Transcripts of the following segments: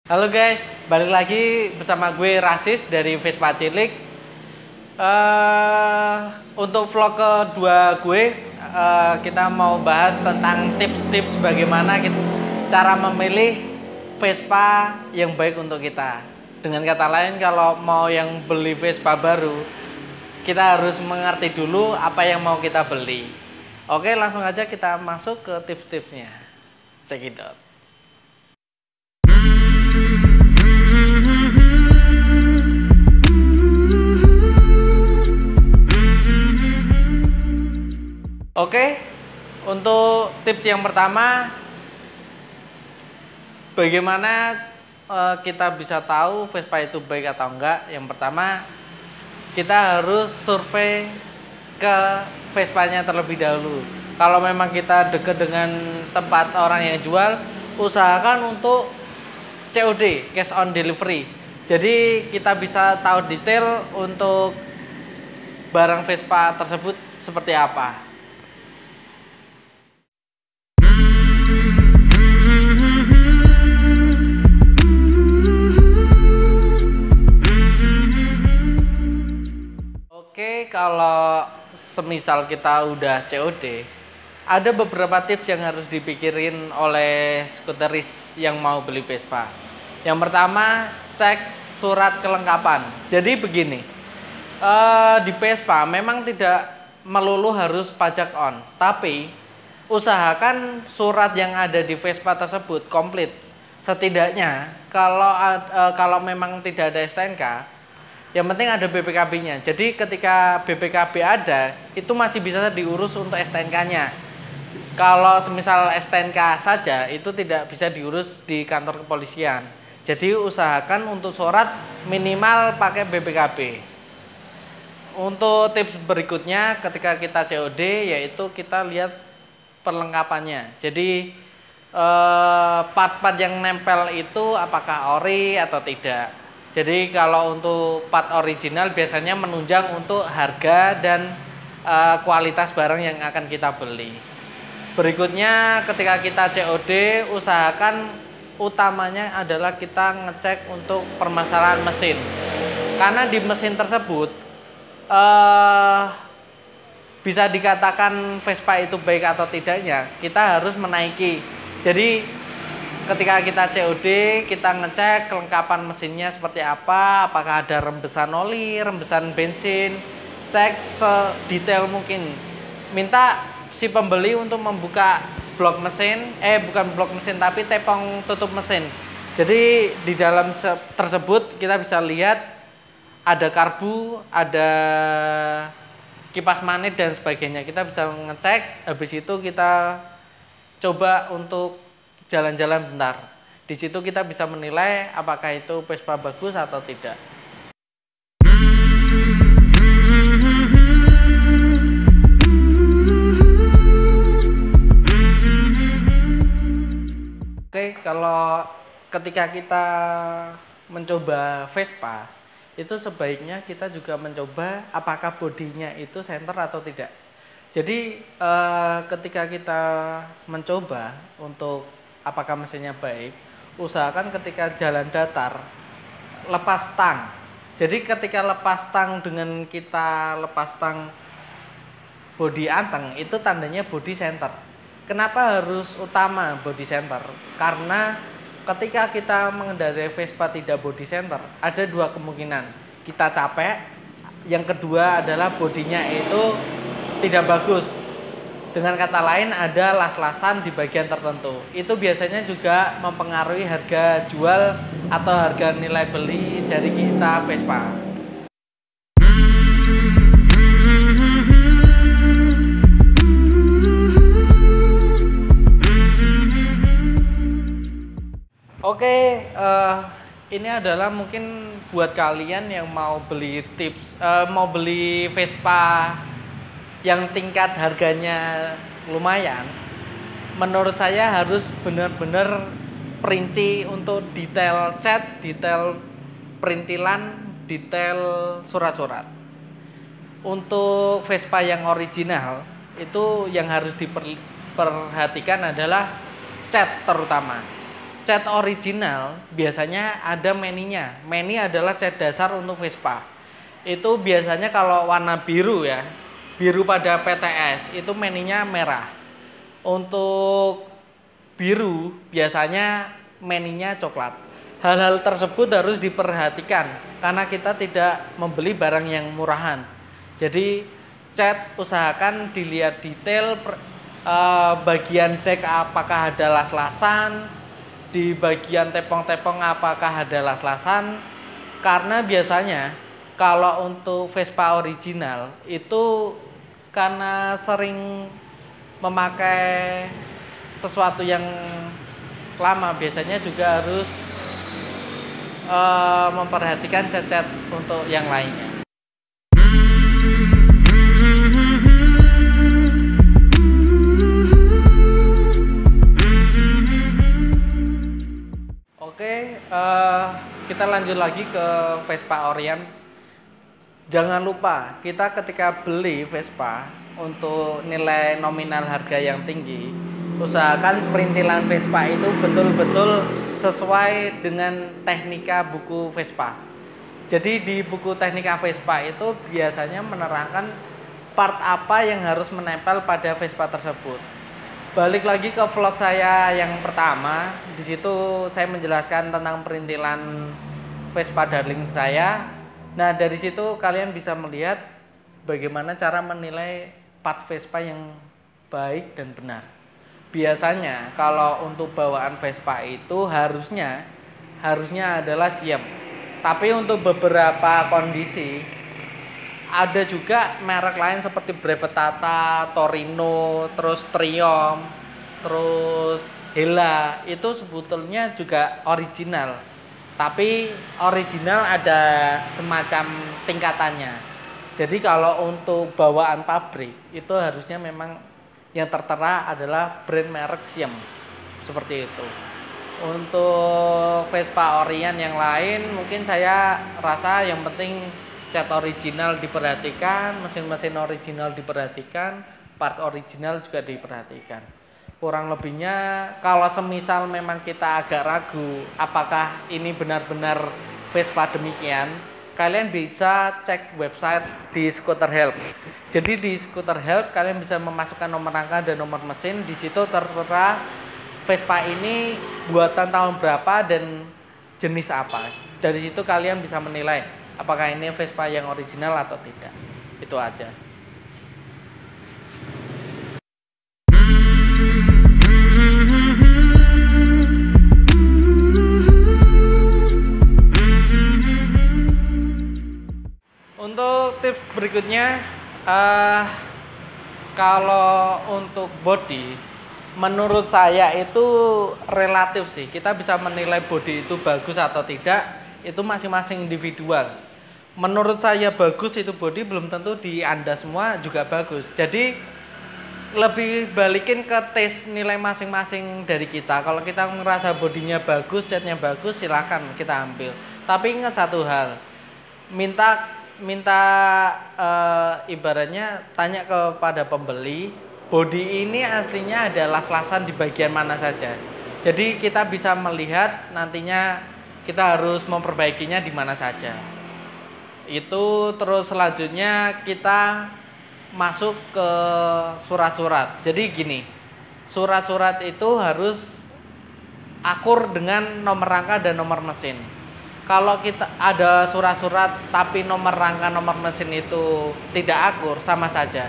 Halo guys, balik lagi bersama gue Rasis dari Vespa Cilik. Untuk vlog kedua gue, kita mau bahas tentang tips-tips bagaimana cara memilih Vespa yang baik untuk kita. Dengan kata lain, kalau mau yang beli Vespa baru, kita harus mengerti dulu apa yang mau kita beli. Oke, langsung aja kita masuk ke tips-tipsnya. Check it out. Oke, untuk tips yang pertama, bagaimana kita bisa tahu Vespa itu baik atau enggak? Yang pertama, kita harus survei ke Vespanya terlebih dahulu. Kalau memang kita dekat dengan tempat orang yang jual, usahakan untuk COD, cash on delivery. Jadi kita bisa tahu detail untuk barang Vespa tersebut seperti apa. Oke, kalau semisal kita udah COD, ada beberapa tips yang harus dipikirin oleh skuteris yang mau beli Vespa. Yang pertama, cek surat kelengkapan. Jadi begini, di Vespa memang tidak melulu harus pajak on, tapi usahakan surat yang ada di Vespa tersebut komplit. Setidaknya kalau memang tidak ada STNK, yang penting ada BPKB-nya. Jadi ketika BPKB ada, itu masih bisa diurus untuk STNK-nya. Kalau semisal STNK saja, itu tidak bisa diurus di kantor kepolisian. Jadi usahakan untuk surat minimal pakai BPKB. Untuk tips berikutnya ketika kita COD, yaitu kita lihat perlengkapannya. Jadi part-part yang nempel itu apakah ori atau tidak. Jadi kalau untuk part original biasanya menunjang untuk harga dan kualitas barang yang akan kita beli. Berikutnya ketika kita COD, usahakan utamanya adalah kita ngecek untuk permasalahan mesin. Karena di mesin tersebut bisa dikatakan Vespa itu baik atau tidaknya, kita harus menaiki. Jadi ketika kita COD, kita ngecek kelengkapan mesinnya seperti apa, apakah ada rembesan oli, rembesan bensin, cek sedetail mungkin. Minta si pembeli untuk membuka blok mesin, bukan blok mesin tapi tepung tutup mesin. Jadi di dalam tersebut kita bisa lihat ada karbu, ada kipas manit dan sebagainya. Kita bisa ngecek, habis itu kita coba untuk jalan-jalan bentar. Di situ kita bisa menilai apakah itu Vespa bagus atau tidak. Oke, kalau ketika kita mencoba Vespa, itu sebaiknya kita juga mencoba apakah bodinya itu senter atau tidak. Jadi ketika kita mencoba untuk apakah mesinnya baik, usahakan ketika jalan datar lepas tang. Jadi ketika lepas tang dengan kita lepas tang bodi anteng, itu tandanya bodi center. Kenapa harus utama bodi center? Karena ketika kita mengendarai Vespa tidak bodi center, ada dua kemungkinan. Kita capek, yang kedua adalah bodinya itu tidak bagus. Dengan kata lain ada las-lasan di bagian tertentu. Itu biasanya juga mempengaruhi harga jual atau harga nilai beli dari kita Vespa. Oke, ini adalah mungkin buat kalian yang mau beli mau beli Vespa yang tingkat harganya lumayan. Menurut saya harus benar-benar perinci untuk detail cat, detail perintilan, detail surat-surat. Untuk Vespa yang original, itu yang harus diperhatikan adalah cat terutama. cat original biasanya ada meninya. Meni adalah cat dasar untuk Vespa. Itu biasanya kalau warna biru ya, biru pada PTS itu meninya merah. Untuk biru biasanya meninya coklat. Hal-hal tersebut harus diperhatikan karena kita tidak membeli barang yang murahan. Jadi cat usahakan dilihat detail bagian dek apakah ada las-lasan, di bagian tepong-tepong apakah ada las-lasan, karena biasanya kalau untuk Vespa original itu karena sering memakai sesuatu yang lama, biasanya juga harus memperhatikan cat-cat untuk yang lainnya. Oke, kita lanjut lagi ke Vespa Orient. Jangan lupa, kita ketika beli Vespa untuk nilai nominal harga yang tinggi, usahakan perintilan Vespa itu betul-betul sesuai dengan teknika buku Vespa. Jadi di buku teknika Vespa itu biasanya menerangkan part apa yang harus menempel pada Vespa tersebut. Balik lagi ke vlog saya yang pertama, di situ saya menjelaskan tentang perintilan Vespa Darling saya. Nah, dari situ kalian bisa melihat bagaimana cara menilai part Vespa yang baik dan benar. Biasanya kalau untuk bawaan Vespa itu harusnya adalah siap. Tapi untuk beberapa kondisi ada juga merek lain seperti Brevetata, Torino, terus Triumph, terus Hella, itu sebetulnya juga original. Tapi original ada semacam tingkatannya. Jadi kalau untuk bawaan pabrik itu harusnya memang yang tertera adalah brand merek Siam. Seperti itu. Untuk Vespa Orient yang lain mungkin saya rasa yang penting cat original diperhatikan, mesin-mesin original diperhatikan, part original juga diperhatikan. Kurang lebihnya kalau semisal memang kita agak ragu apakah ini benar-benar Vespa demikian, kalian bisa cek website di Scooter Help. Jadi di Scooter Help kalian bisa memasukkan nomor rangka dan nomor mesin, di situ tertera Vespa ini buatan tahun berapa dan jenis apa. Dari situ kalian bisa menilai apakah ini Vespa yang original atau tidak. Itu aja. Untuk tips berikutnya, kalau untuk body, menurut saya itu relatif sih. Kita bisa menilai body itu bagus atau tidak, itu masing-masing individual. Menurut saya bagus itu body, belum tentu di Anda semua juga bagus. Jadi lebih balikin ke tes nilai masing-masing dari kita. Kalau kita merasa bodinya bagus, catnya bagus, silakan kita ambil. Tapi ingat satu hal, minta ibaratnya tanya kepada pembeli, body ini aslinya ada las-lasan di bagian mana saja. Jadi kita bisa melihat nantinya kita harus memperbaikinya di mana saja. Itu terus selanjutnya kita masuk ke surat-surat. Jadi gini, surat-surat itu harus akur dengan nomor rangka dan nomor mesin. Kalau kita ada surat-surat tapi nomor rangka nomor mesin itu tidak akur, sama saja.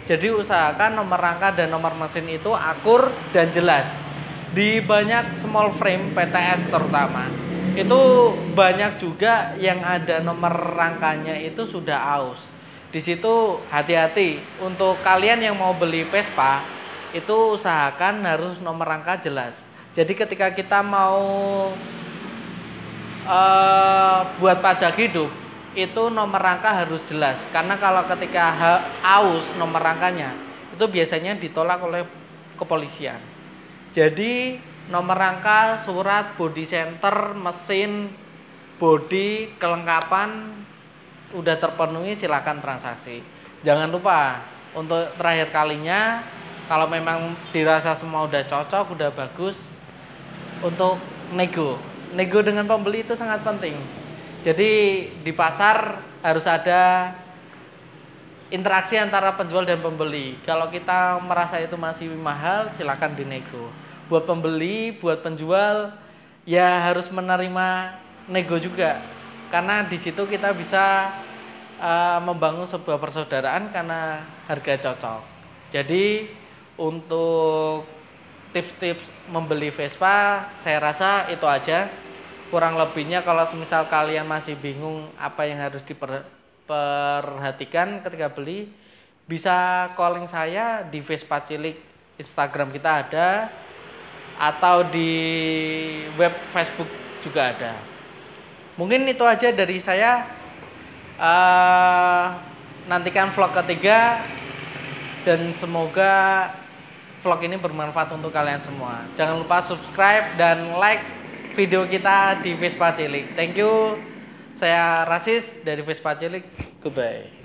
Jadi usahakan nomor rangka dan nomor mesin itu akur dan jelas. Di banyak small frame PTS terutama, itu banyak juga yang ada nomor rangkanya itu sudah aus. Di situ hati-hati. Untuk kalian yang mau beli Vespa, itu usahakan harus nomor rangka jelas. Jadi ketika kita mau buat pajak hidup, itu nomor rangka harus jelas. Karena kalau ketika aus nomor rangkanya, itu biasanya ditolak oleh kepolisian. Jadi nomor rangka, surat, body center, mesin, body, kelengkapan udah terpenuhi, silakan transaksi. Jangan lupa untuk terakhir kalinya, kalau memang dirasa semua udah cocok, udah bagus, untuk nego dengan pembeli itu sangat penting. Jadi di pasar harus ada interaksi antara penjual dan pembeli. Kalau kita merasa itu masih mahal, silakan dinego. Buat pembeli, buat penjual, ya harus menerima nego juga. Karena di situ kita bisa membangun sebuah persaudaraan karena harga cocok. Jadi untuk tips-tips membeli Vespa, saya rasa itu aja. Kurang lebihnya kalau misal kalian masih bingung apa yang harus diperhatikan ketika beli, bisa calling saya di Vespa Cilik, Instagram kita ada, atau di web Facebook juga ada. Mungkin itu aja dari saya. Nantikan vlog ketiga dan semoga vlog ini bermanfaat untuk kalian semua. Jangan lupa subscribe dan like video kita di Vespa Cilik. Thank you. Saya Rasis dari Vespa Cilik. Goodbye.